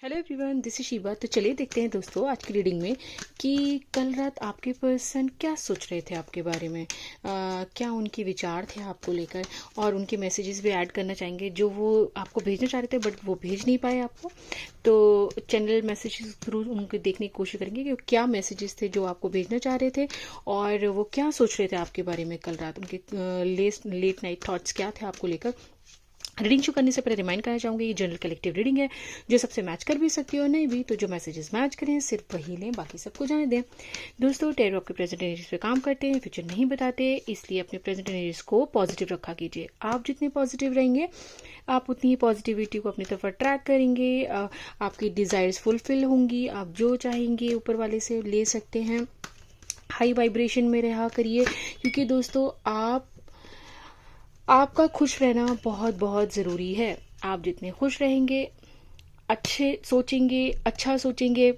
Hello everyone, this is Shiva. तो चलिए देखते हैं दोस्तों आज की रीडिंग में कि कल रात आपके पर्सन क्या सोच रहे थे आपके बारे में। क्या उनके विचार थे आपको लेकर, और उनके मैसेजेस भी ऐड करना चाहेंगे जो वो आपको भेजना चाह रहे थे बट वो भेज नहीं पाए आपको। तो चैनल मैसेजेस थ्रू उनको देखने की कोशिश करेंगे कि क्या मैसेजेस थे जो आपको भेजना चाह रहे थे और वो क्या सोच रहे थे आपके बारे में कल रात। उनके लेट नाइट थॉट्स क्या थे आपको लेकर। रीडिंग शुरू करने से पहले रिमाइंड करना चाहूंगी ये जनरल कलेक्टिव रीडिंग है, जो सबसे मैच कर भी सकती है और नहीं भी। तो जो मैसेजेस मैच करें सिर्फ वही लें, बाकी सबको जाने दें। दोस्तों, टैरो आपके प्रेजेंट एनर्जीज पे काम करते हैं, फ्यूचर नहीं बताते, इसलिए अपने प्रेजेंट एनर्जीज को पॉजिटिव रखा कीजिए। आप जितने पॉजिटिव रहेंगे आप उतनी ही पॉजिटिविटी को अपनी तरफ अट्रैक्ट करेंगे। आपकी डिजायर्स फुलफिल होंगी, आप जो चाहेंगे ऊपर वाले से ले सकते हैं। हाई वाइब्रेशन में रहा करिए, क्योंकि दोस्तों आपका खुश रहना बहुत बहुत ज़रूरी है। आप जितने खुश रहेंगे, अच्छे सोचेंगे, अच्छा सोचेंगे,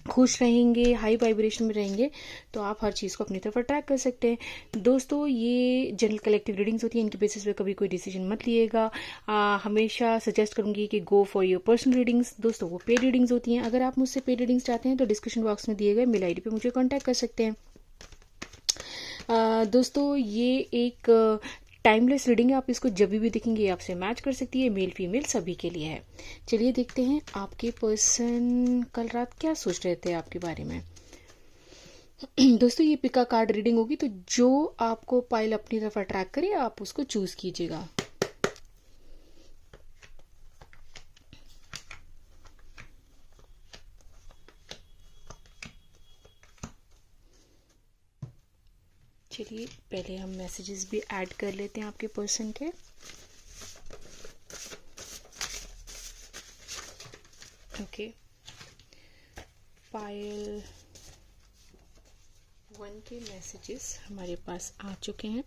खुश रहेंगे, हाई वाइब्रेशन में रहेंगे, तो आप हर चीज़ को अपनी तरफ अट्रैक्ट कर सकते हैं। दोस्तों, ये जनरल कलेक्टिव रीडिंग्स होती हैं, इनके बेसिस पे कभी कोई डिसीजन मत लिएगा। हमेशा सजेस्ट करूंगी कि go for your personal readings. दोस्तों, वो पेड रीडिंग्स होती हैं। अगर आप मुझसे पेड रीडिंग्स चाहते हैं तो डिस्क्रिप्शन बॉक्स में दिए गए मेल आईडी पे मुझे कॉन्टैक्ट कर सकते हैं। दोस्तों, ये एक टाइमलेस रीडिंग है, आप इसको जब भी देखेंगे ये आपसे मैच कर सकती है। मेल फीमेल सभी के लिए है। चलिए देखते हैं आपके पर्सन कल रात क्या सोच रहे थे आपके बारे में। दोस्तों, ये पिका कार्ड रीडिंग होगी, तो जो आपको पाइल अपनी तरफ अट्रैक्ट करे आप उसको चूज कीजिएगा। चलिए पहले हम मैसेजेस भी ऐड कर लेते हैं आपके पर्सन के। ओके, पाइल 1 के मैसेजेस हमारे पास आ चुके हैं।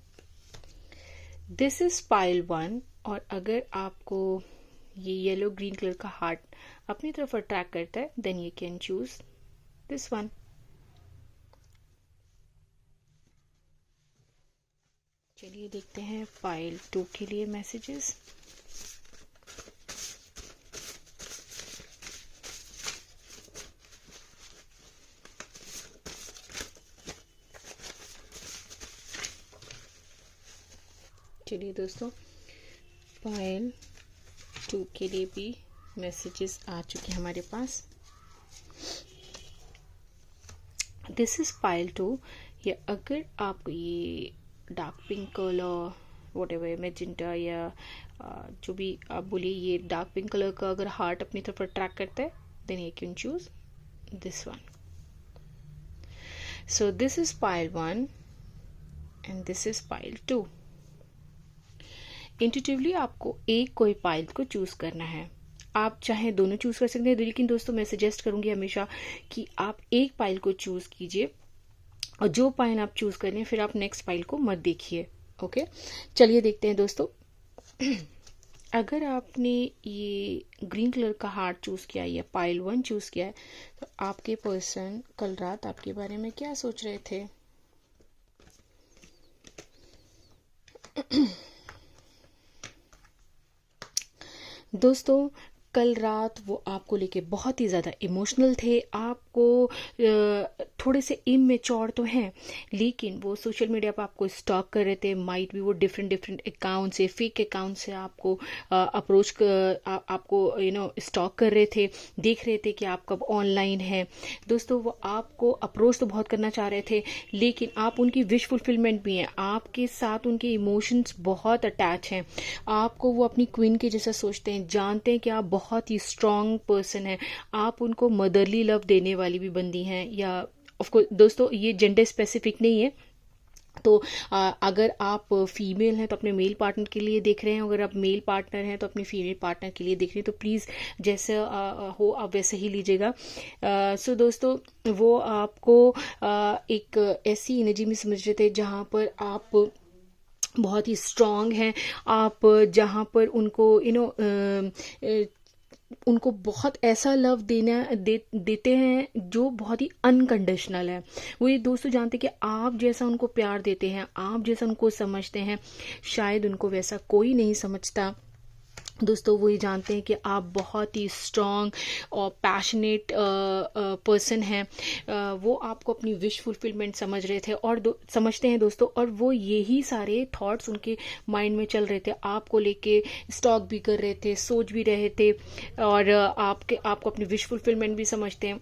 दिस इज पाइल 1, और अगर आपको ये येलो ग्रीन कलर का हार्ट अपनी तरफ अट्रैक्ट करता है then you can choose this one. चलिए देखते हैं पाइल 2 के लिए मैसेजेस। चलिए दोस्तों, पाइल 2 के लिए भी मैसेजेस आ चुके हैं हमारे पास। This is pile 2। या अगर आपको ये dark pink colour, what ever magenta या जो भी आप बोलिए, ये डार्क पिंक कलर का अगर हार्ट अपनी तरफ अट्रैक्ट करता है then you can choose this one. So this is pile 1 and this is pile 2। Intuitively आपको एक कोई पाइल को चूज करना है। आप चाहे दोनों चूज कर सकते हैं, लेकिन दोस्तों मैं सजेस्ट करूंगी हमेशा कि आप एक पाइल को चूज कीजिए, और जो पाइल आप चूज करें फिर आप नेक्स्ट पाइल को मत देखिए। ओके, चलिए देखते हैं दोस्तों। अगर आपने ये ग्रीन कलर का हार्ट चूज किया या पाइल 1 चूज किया है, तो आपके पर्सन कल रात आपके बारे में क्या सोच रहे थे। दोस्तों, कल रात वो आपको लेके बहुत ही ज़्यादा इमोशनल थे। आपको थोड़े से इमेच्योर तो हैं, लेकिन वो सोशल मीडिया पर आपको स्टॉक कर रहे थे। माइट भी वो डिफरेंट अकाउंट से, फेक अकाउंट से आपको आपको स्टॉक कर रहे थे, देख रहे थे कि आप कब ऑनलाइन है। दोस्तों, वो आपको अप्रोच तो बहुत करना चाह रहे थे, लेकिन आप उनकी विश फुलफिलमेंट भी हैं। आपके साथ उनके इमोशंस बहुत अटैच हैं। आपको वो अपनी क्वीन के जैसा सोचते हैं, जानते हैं कि आप बहुत ही स्ट्रांग पर्सन है। आप उनको मदरली लव देने वाली भी बंदी हैं। या ऑफकोर्स दोस्तों, ये जेंडर स्पेसिफिक नहीं है। तो अगर आप फीमेल हैं तो अपने मेल पार्टनर के लिए देख रहे हैं, अगर आप मेल पार्टनर हैं तो अपने फीमेल पार्टनर के लिए देख रहे हैं, तो प्लीज़ जैसे हो आप वैसे ही लीजिएगा। सो दोस्तों, वो आपको एक ऐसी एनर्जी में समझ रहे थे जहाँ पर आप बहुत ही स्ट्रांग हैं। आप जहाँ पर उनको उनको बहुत ऐसा लव देते हैं जो बहुत ही अनकंडीशनल है। वो ये दोस्तों जानते हैं कि आप जैसा उनको प्यार देते हैं, आप जैसा उनको समझते हैं, शायद उनको वैसा कोई नहीं समझता। दोस्तों वो ये जानते हैं कि आप बहुत ही स्ट्रॉन्ग और पैशनेट पर्सन हैं। वो आपको अपनी विश फुलफिलमेंट समझ रहे थे और समझते हैं दोस्तों, और वो यही सारे थॉट्स उनके माइंड में चल रहे थे, आपको लेके स्टॉक भी कर रहे थे, सोच भी रहे थे, और आपको अपनी विश फुलफिलमेंट भी समझते हैं।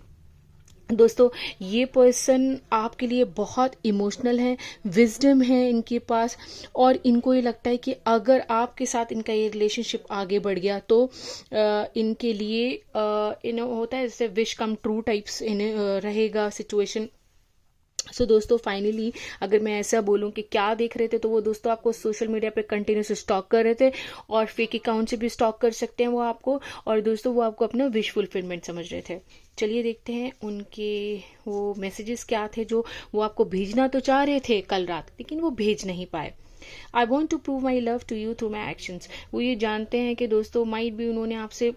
दोस्तों ये पर्सन आपके लिए बहुत इमोशनल है, विजडम है इनके पास, और इनको ये लगता है कि अगर आपके साथ इनका ये रिलेशनशिप आगे बढ़ गया तो इनके लिए होता है जैसे विश कम ट्रू टाइप्स रहेगा सिचुएशन। सो दोस्तों फाइनली अगर मैं ऐसा बोलूं कि क्या देख रहे थे, तो वो दोस्तों आपको सोशल मीडिया पे कंटिन्यूस स्टॉक कर रहे थे, और फेक अकाउंट से भी स्टॉक कर सकते हैं वो आपको, और दोस्तों वो आपको अपना विश फुलफिलमेंट समझ रहे थे। चलिए देखते हैं उनके वो मैसेजेस क्या थे जो वो आपको भेजना तो चाह रहे थे कल रात, लेकिन वो भेज नहीं पाए। I want to prove my love to you through my actions. वो ये जानते हैं कि दोस्तों माइट भी उन्होंने आपसे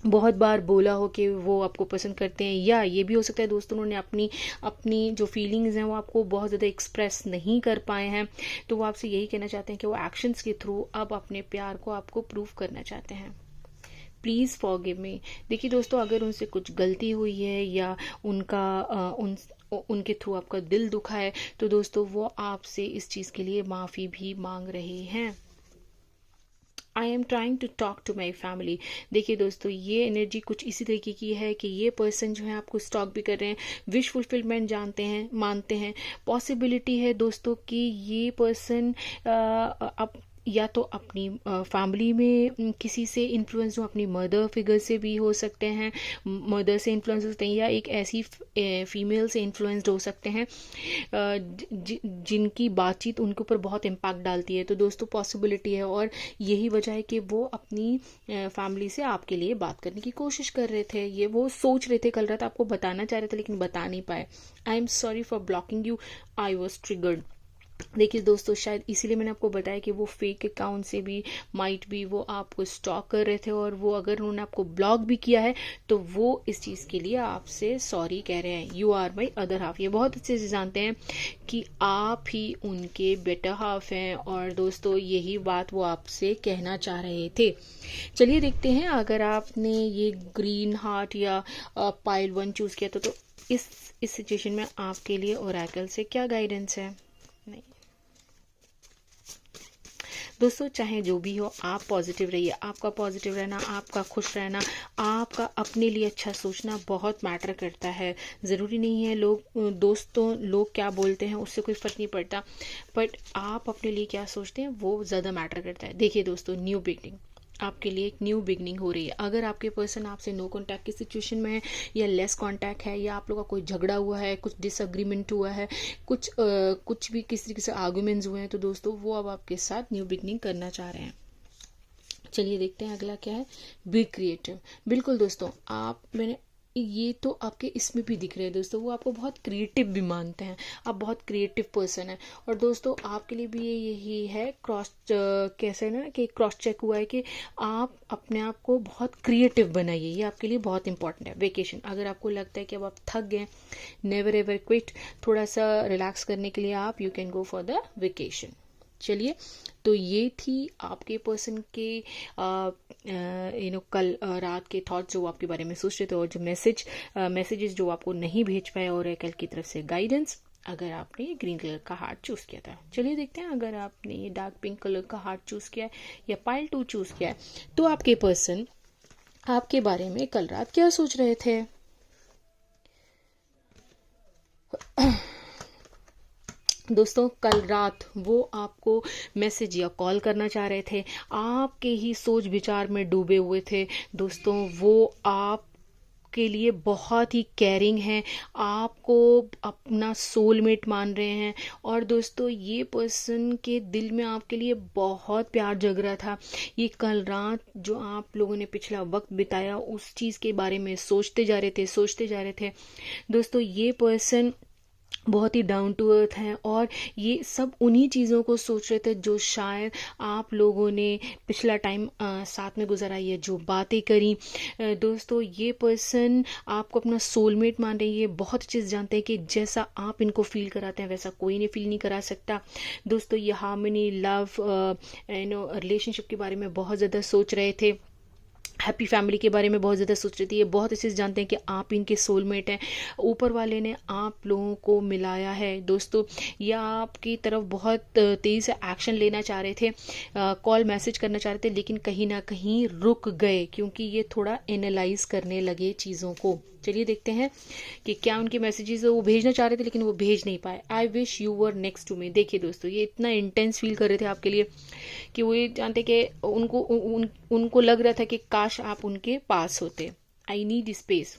बहुत बार बोला हो कि वो आपको पसंद करते हैं, या ये भी हो सकता है दोस्तों उन्होंने अपनी अपनी जो फीलिंग्स हैं वो आपको बहुत ज़्यादा एक्सप्रेस नहीं कर पाए हैं, तो वो आपसे यही कहना चाहते हैं कि वो एक्शंस के थ्रू अब अपने प्यार को आपको प्रूव करना चाहते हैं। Please forgive me. देखिए दोस्तों अगर उनसे कुछ गलती हुई है या उनका उनके थ्रू आपका दिल दुखा है, तो दोस्तों वो आपसे इस चीज़ के लिए माफ़ी भी मांग रहे हैं। I am trying to talk to my family. देखिए दोस्तों ये एनर्जी कुछ इसी तरीके की है कि ये पर्सन जो है आपको स्टॉक भी कर रहे हैं, विश फुलफिलमेंट जानते हैं, मानते हैं। पॉसिबिलिटी है दोस्तों कि ये पर्सन अब या तो अपनी फैमिली में किसी से इन्फ्लुएंस हो, अपनी मदर फिगर से भी हो सकते हैं, मदर से इन्फ्लुएंस हो सकते हैं, या एक ऐसी फीमेल से इन्फ्लुएंस्ड हो सकते हैं जिनकी बातचीत उनके ऊपर बहुत इम्पैक्ट डालती है। तो दोस्तों पॉसिबिलिटी है, और यही वजह है कि वो अपनी फैमिली से आपके लिए बात करने की कोशिश कर रहे थे। ये वो सोच रहे थे कल रात आपको बताना चाह रहे थे लेकिन बता नहीं पाए। I am sorry for blocking you, I was triggered. देखिए दोस्तों शायद इसीलिए मैंने आपको बताया कि वो फेक अकाउंट से भी माइट भी वो आपको स्टॉक कर रहे थे, और वो अगर उन्होंने आपको ब्लॉक भी किया है तो वो इस चीज़ के लिए आपसे सॉरी कह रहे हैं। You are my other half. ये बहुत अच्छे से जानते हैं कि आप ही उनके बेटर हाफ हैं, और दोस्तों यही बात वो आपसे कहना चाह रहे थे। चलिए देखते हैं अगर आपने ये ग्रीन हार्ट या पाइल 1 चूज़ किया तो इस सिचुएशन में आपके लिए ओरेकल से क्या गाइडेंस है। नहीं दोस्तों चाहे जो भी हो आप पॉजिटिव रहिए। आपका पॉजिटिव रहना, आपका खुश रहना, आपका अपने लिए अच्छा सोचना बहुत मैटर करता है। ज़रूरी नहीं है लोग क्या बोलते हैं उससे कोई फ़र्क नहीं पड़ता, बट आप अपने लिए क्या सोचते हैं वो ज़्यादा मैटर करता है। देखिए दोस्तों न्यू बिगनिंग, आपके लिए एक न्यू बिगनिंग हो रही है। अगर आपके पर्सन आपसे नो कांटेक्ट की सिचुएशन में है, या लेस कांटेक्ट है, या आप लोगों का कोई झगड़ा हुआ है, कुछ डिसएग्रीमेंट हुआ है, कुछ भी किसी तरीके से आर्गुमेंट्स हुए हैं, तो दोस्तों वो अब आपके साथ न्यू बिगनिंग करना चाह रहे हैं। चलिए देखते हैं अगला क्या है। Be creative. बिल्कुल दोस्तों मैंने ये तो आपके इसमें भी दिख रहे हैं दोस्तों, वो आपको बहुत क्रिएटिव भी मानते हैं, आप बहुत क्रिएटिव पर्सन है। और दोस्तों आपके लिए भी यही है कैसे ना कि क्रॉस चेक हुआ है कि आप अपने आप को बहुत क्रिएटिव बनाइए, ये आपके लिए बहुत इंपॉर्टेंट है। वेकेशन, अगर आपको लगता है कि अब आप थक गए, नेवर एवर क्विट, थोड़ा सा रिलैक्स करने के लिए आप you can go for the vacation. चलिए तो ये थी आपके पर्सन के कल रात के थॉट्स जो आपके बारे में सोच रहे थे, और जो मैसेजेस जो आपको नहीं भेज पाए, और कल की तरफ से गाइडेंस अगर आपने ग्रीन कलर का हार्ट चूज किया था। चलिए देखते हैं अगर आपने ये डार्क पिंक कलर का हार्ट चूज किया है या पाइल 2 चूज किया है, तो आपके पर्सन आपके बारे में कल रात क्या सोच रहे थे। दोस्तों कल रात वो आपको मैसेज या कॉल करना चाह रहे थे, आपके ही सोच विचार में डूबे हुए थे। दोस्तों वो आप के लिए बहुत ही केयरिंग हैं, आपको अपना सोलमेट मान रहे हैं, और दोस्तों ये पर्सन के दिल में आपके लिए बहुत प्यार जग रहा था। ये कल रात जो आप लोगों ने पिछला वक्त बिताया उस चीज़ के बारे में सोचते जा रहे थे। दोस्तों ये पर्सन बहुत ही डाउन टू अर्थ हैं, और ये सब उन्हीं चीज़ों को सोच रहे थे जो शायद आप लोगों ने पिछला टाइम साथ में गुजारा, ये जो बातें करी। दोस्तों ये पर्सन आपको अपना सोलमेट मान रही है, बहुत चीज़ जानते हैं कि जैसा आप इनको फील कराते हैं वैसा कोई नहीं फील नहीं करा सकता। दोस्तों ये हार्मनी, लव, रिलेशनशिप के बारे में बहुत ज़्यादा सोच रहे थे, हैप्पी फैमिली के बारे में बहुत ज़्यादा सोच रही थी। ये बहुत अच्छे से जानते हैं कि आप इनके सोलमेट हैं, ऊपर वाले ने आप लोगों को मिलाया है। दोस्तों ये आपकी तरफ बहुत तेज़ी से एक्शन लेना चाह रहे थे, कॉल मैसेज करना चाह रहे थे, लेकिन कहीं ना कहीं रुक गए क्योंकि ये थोड़ा एनालाइज करने लगे चीज़ों को। चलिए देखते हैं कि क्या उनके मैसेजेस वो भेजना चाह रहे थे लेकिन वो भेज नहीं पाए। I wish you were next to me. देखिए दोस्तों ये इतना इंटेंस फील कर रहे थे आपके लिए कि वो ये जानते कि उनको लग रहा था कि काश आप उनके पास होते। I need space.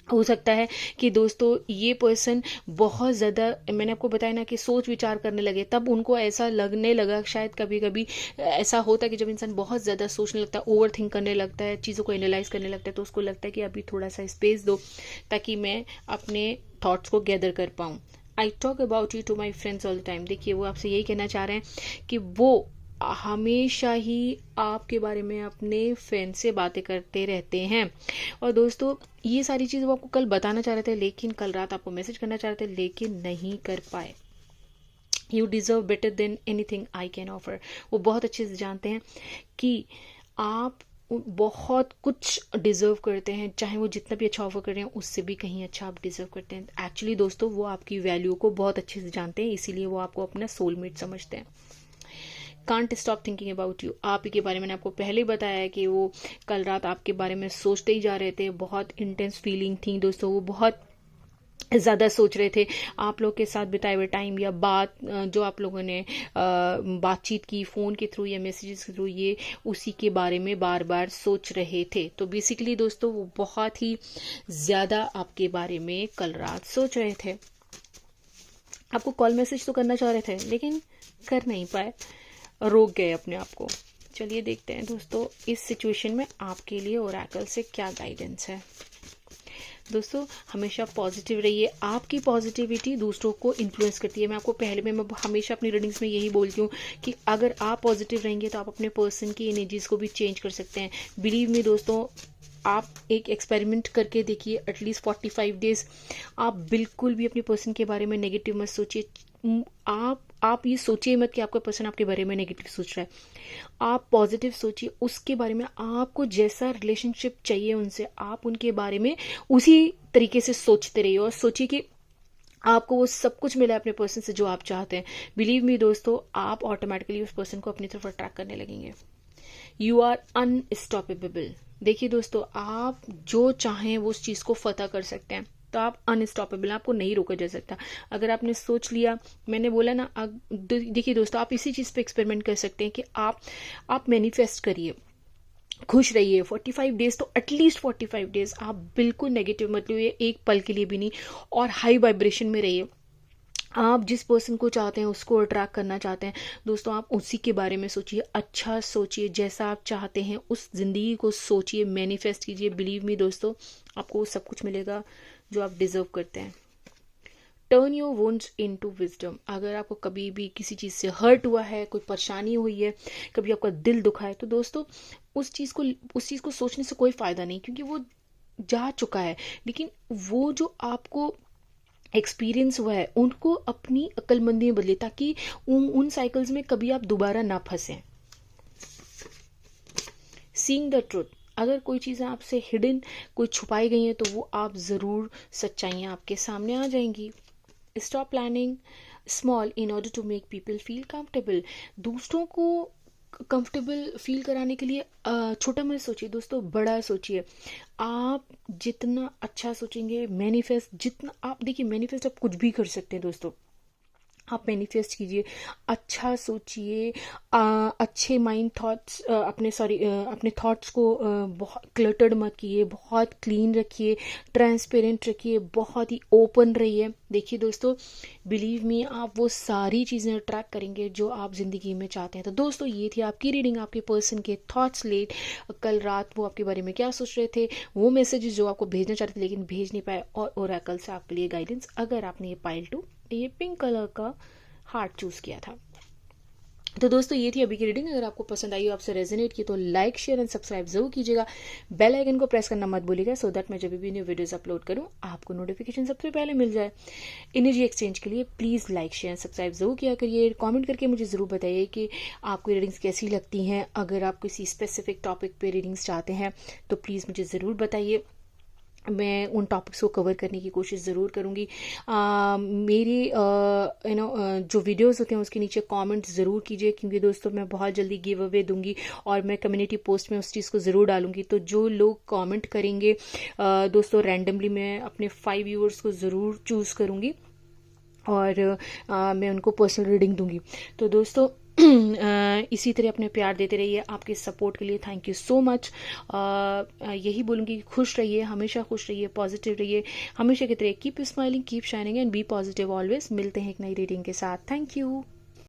हो सकता है कि दोस्तों ये पर्सन बहुत ज़्यादा, मैंने आपको बताया ना कि सोच विचार करने लगे, तब उनको ऐसा लगने लगा, शायद कभी कभी ऐसा होता है कि जब इंसान बहुत ज़्यादा सोचने लगता है, ओवर थिंक करने लगता है, चीज़ों को एनालाइज करने लगता है, तो उसको लगता है कि अभी थोड़ा सा स्पेस दो ताकि मैं अपने थॉट्स को गैदर कर पाऊँ। I talk about you to my friends all the time. देखिए वो आपसे यही कहना चाह रहे हैं कि वो हमेशा ही आपके बारे में अपने फ्रेंड से बातें करते रहते हैं। और दोस्तों ये सारी चीज़ वो आपको कल बताना चाह रहे थे, लेकिन कल रात आपको मैसेज करना चाह रहे थे लेकिन नहीं कर पाए। You deserve better than anything I can offer. वो बहुत अच्छे से जानते हैं कि आप बहुत कुछ डिजर्व करते हैं, चाहे वो जितना भी अच्छा ऑफर कर रहे हैं उससे भी कहीं अच्छा आप डिजर्व करते हैं। एक्चुअली दोस्तों वो आपकी वैल्यू को बहुत अच्छे से जानते हैं, इसीलिए वो आपको अपना सोलमेट समझते हैं। Can't stop thinking about you. आप ही के बारे में मैंने आपको पहले ही बताया है कि वो कल रात आपके बारे में सोचते ही जा रहे थे, बहुत इंटेंस फीलिंग थी दोस्तों, वो बहुत ज़्यादा सोच रहे थे आप लोग के साथ बिताए हुए टाइम या बात जो आप लोगों ने बातचीत की फ़ोन के थ्रू या मैसेजेस के थ्रू, ये उसी के बारे में बार बार सोच रहे थे। तो बेसिकली दोस्तों वो बहुत ही ज़्यादा आपके बारे में कल रात सोच रहे थे। आपको कॉल मैसेज तो करना चाह रहे थे लेकिन कर नहीं पाए, रोक गए अपने आप को। चलिए देखते हैं दोस्तों इस सिचुएशन में आपके लिए ओरेकल से क्या गाइडेंस है। दोस्तों हमेशा पॉजिटिव रहिए, आपकी पॉजिटिविटी दूसरों को इन्फ्लुएंस करती है। मैं आपको पहले में मैं हमेशा अपनी रीडिंग्स में यही बोलती हूँ कि अगर आप पॉजिटिव रहेंगे तो आप अपने पर्सन की एनर्जीज को भी चेंज कर सकते हैं। बिलीव मी दोस्तों, आप एक एक्सपेरिमेंट करके देखिए, एटलीस्ट 45 डेज आप बिल्कुल भी अपने पर्सन के बारे में नेगेटिव मत सोचिए। आप ये सोचिए मत कि आपका पर्सन आपके बारे में नेगेटिव सोच रहा है। आप पॉजिटिव सोचिए उसके बारे में, आपको जैसा रिलेशनशिप चाहिए उनसे, आप उनके बारे में उसी तरीके से सोचते रहिए और सोचिए कि आपको वो सब कुछ मिला है अपने पर्सन से जो आप चाहते हैं। बिलीव मी दोस्तों, आप ऑटोमेटिकली उस पर्सन को अपनी तरफ अट्रैक्ट करने लगेंगे। You are unstoppable. देखिए दोस्तों, आप जो चाहें वो उस चीज़ को फतह कर सकते हैं, तो आप अनस्टॉपेबल, आपको नहीं रोका जा सकता। अगर आपने सोच लिया, मैंने बोला ना, देखिए दोस्तों आप इसी चीज़ पे एक्सपेरिमेंट कर सकते हैं कि आप मैनिफेस्ट करिए, खुश रहिए 45 डेज, तो एटलीस्ट 45 डेज आप बिल्कुल नेगेटिव मत लीजिए, एक पल के लिए भी नहीं, और हाई वाइब्रेशन में रहिए। आप जिस पर्सन को चाहते हैं उसको अट्रैक्ट करना चाहते हैं दोस्तों, आप उसी के बारे में सोचिए, अच्छा सोचिए, जैसा आप चाहते हैं उस जिंदगी को सोचिए, मैनिफेस्ट कीजिए। बिलीव मी दोस्तों, आपको सब कुछ मिलेगा जो आप डिजर्व करते हैं। Turn your wounds into wisdom. अगर आपको कभी भी किसी चीज़ से हर्ट हुआ है, कोई परेशानी हुई है, कभी आपका दिल दुखा है, तो दोस्तों उस चीज़ को सोचने से कोई फ़ायदा नहीं, क्योंकि वो जा चुका है। लेकिन वो जो आपको एक्सपीरियंस हुआ है उनको अपनी अक्लमंदी में बदले, ताकि उन साइकिल्स में कभी आप दोबारा ना फंसें। Seeing the truth. अगर कोई चीज़ें आपसे हिडन, कोई छुपाई गई हैं, तो वो आप ज़रूर सच्चाइयाँ आपके सामने आ जाएंगी। Stop planning small in order to make people feel comfortable. दूसरों को कंफर्टेबल फील कराने के लिए छोटा मत सोचिए दोस्तों, बड़ा सोचिए। आप जितना अच्छा सोचेंगे, मैनिफेस्ट जितना आप, देखिए मैनिफेस्ट आप कुछ भी कर सकते हैं दोस्तों। आप मैनिफेस्ट कीजिए, अच्छा सोचिए, अच्छे माइंड थॉट्स, अपने थॉट्स को बहुत क्लटर्ड मत कीजिए, बहुत क्लीन रखिए, ट्रांसपेरेंट रखिए, बहुत ही ओपन रहिए। देखिए दोस्तों, बिलीव मी, आप वो सारी चीज़ें अट्रैक्ट करेंगे जो आप ज़िंदगी में चाहते हैं। तो दोस्तों, ये थी आपकी रीडिंग, आपके पर्सन के थॉट्स लेट कल रात वो आपके बारे में क्या सोच रहे थे, वो मैसेजेस जो आपको भेजना चाहते थे लेकिन भेज नहीं पाए, और ओरेकल से आपके लिए गाइडेंस। अगर आपने ये पाइल 2, ये पिंक कलर का हार्ट चूज किया था। तो दोस्तों, ये थी अभी की रीडिंग। अगर आपको पसंद आई हो, आपसे रेजोनेट की, तो लाइक शेयर एंड सब्सक्राइब जरूर कीजिएगा। बेल आइकन को प्रेस करना मत भूलिएगा, सो दैट मैं जब भी न्यू वीडियोस अपलोड करूं आपको नोटिफिकेशन सबसे पहले मिल जाए। एनर्जी एक्सचेंज के लिए प्लीज़ लाइक शेयर सब्सक्राइब जरूर किया करिए। कमेंट करके मुझे ज़रूर बताइए कि आपको रीडिंग्स कैसी लगती हैं। अगर आप किसी स्पेसिफिक टॉपिक पे रीडिंग्स चाहते हैं तो प्लीज़ मुझे ज़रूर बताइए, मैं उन टॉपिक्स को कवर करने की कोशिश ज़रूर करूँगी। मेरी जो वीडियोस होते हैं उसके नीचे कमेंट ज़रूर कीजिए, क्योंकि दोस्तों मैं बहुत जल्दी गिव अवे दूंगी और मैं कम्युनिटी पोस्ट में उस चीज़ को ज़रूर डालूंगी। तो जो लोग कमेंट करेंगे दोस्तों, रैंडमली मैं अपने 5 व्यूअर्स को ज़रूर चूज़ करूँगी और मैं उनको पर्सनल रीडिंग दूंगी। तो दोस्तों, इसी तरह अपने प्यार देते रहिए। आपके सपोर्ट के लिए थैंक यू सो मच। यही बोलूँगी कि खुश रहिए, हमेशा खुश रहिए, पॉजिटिव रहिए, हमेशा की तरह keep smiling, keep shining and be positive always. मिलते हैं एक नई रीडिंग के साथ। Thank you.